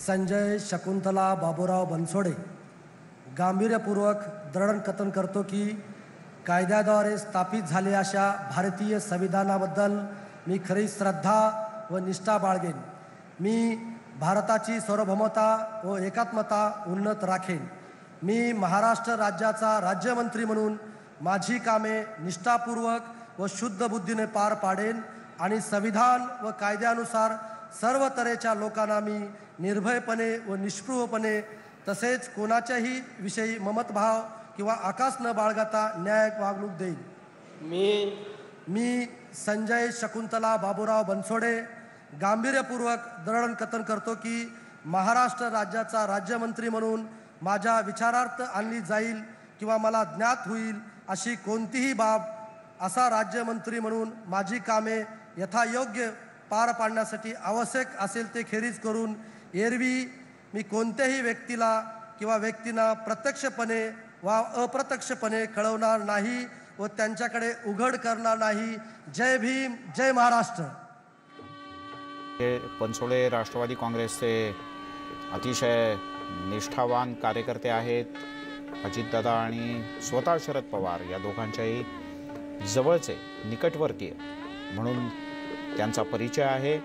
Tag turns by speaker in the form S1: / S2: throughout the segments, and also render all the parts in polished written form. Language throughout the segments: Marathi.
S1: संजय शकुंतला बाबूराव बनसोडे गांभीर्यपूर्वक दृढकथन करतो की कायद्याद्वारे स्थापित झालेल्या अशा भारतीय संविधानाबद्दल मी खरी श्रद्धा व निष्ठा बाळगेन। मी भारताची सार्वभौमता व एकात्मता उन्नत राखेन। मी महाराष्ट्र राज्याचा राज्यमंत्री म्हणून माझी कामे निष्ठापूर्वक व शुद्ध बुद्धीने पार पाडेन आणि संविधान व कायद्यानुसार सर्व तऱ्हेच्या लोकांना मी निर्भयपणे व निष्पृहपणे तसेच कोणाच्याही विषयी ममतभाव किंवा आकाश न बाळगता न्यायिक वागणूक देईन। मी संजय शकुंतला बाबूराव बनसोडे गांभीर्यपूर्वक दृढकथन करतो की महाराष्ट्र राज्याचा राज्यमंत्री म्हणून माझ्या विचारार्थ आणली जाईल किंवा मला ज्ञात होईल अशी कोणतीही बाब असा राज्यमंत्री म्हणून माझी कामे यथायोग्य पार पाडण्यासाठी आवश्यक असेल ते खेरीज करून एरवी मी कोणत्याही व्यक्तीला किंवा व्यक्तींना प्रत्यक्षपणे वा अप्रत्यक्षपणे कळवणार नाही व त्यांच्याकडे उघड करणार नाही। जय भीम, जय महाराष्ट्र।
S2: बनसोडे राष्ट्रवादी काँग्रेसचे अतिशय निष्ठावान कार्यकर्ते आहेत। अजितदादा आणि स्वतः शरद पवार या दोघांच्याही जवळचे निकटवर्तीय म्हणून त्यांचा परिचय आहे।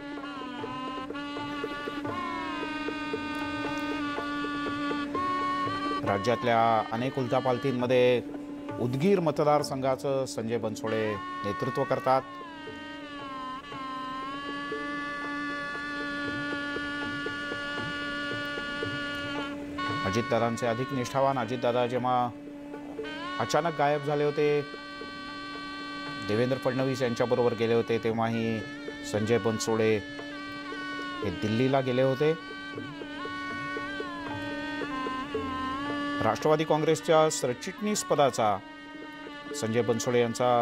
S2: राज्यातल्या अनेक उलथापालथींमध्ये उदगीर मतदारसंघाचं संजय बनसोडे नेतृत्व करतात। अजितदादांचे अधिक निष्ठावान। अजितदादा जेव्हा अचानक गायब झाले होते, देवेंद्र फडणवीस यांच्याबरोबर गेले होते, तेव्हाही संजय बनसोडे हे दिल्लीला गेले होते। राष्ट्रवादी काँग्रेसच्या सरचिटणीस पदाचा संजय बनसोडे यांचा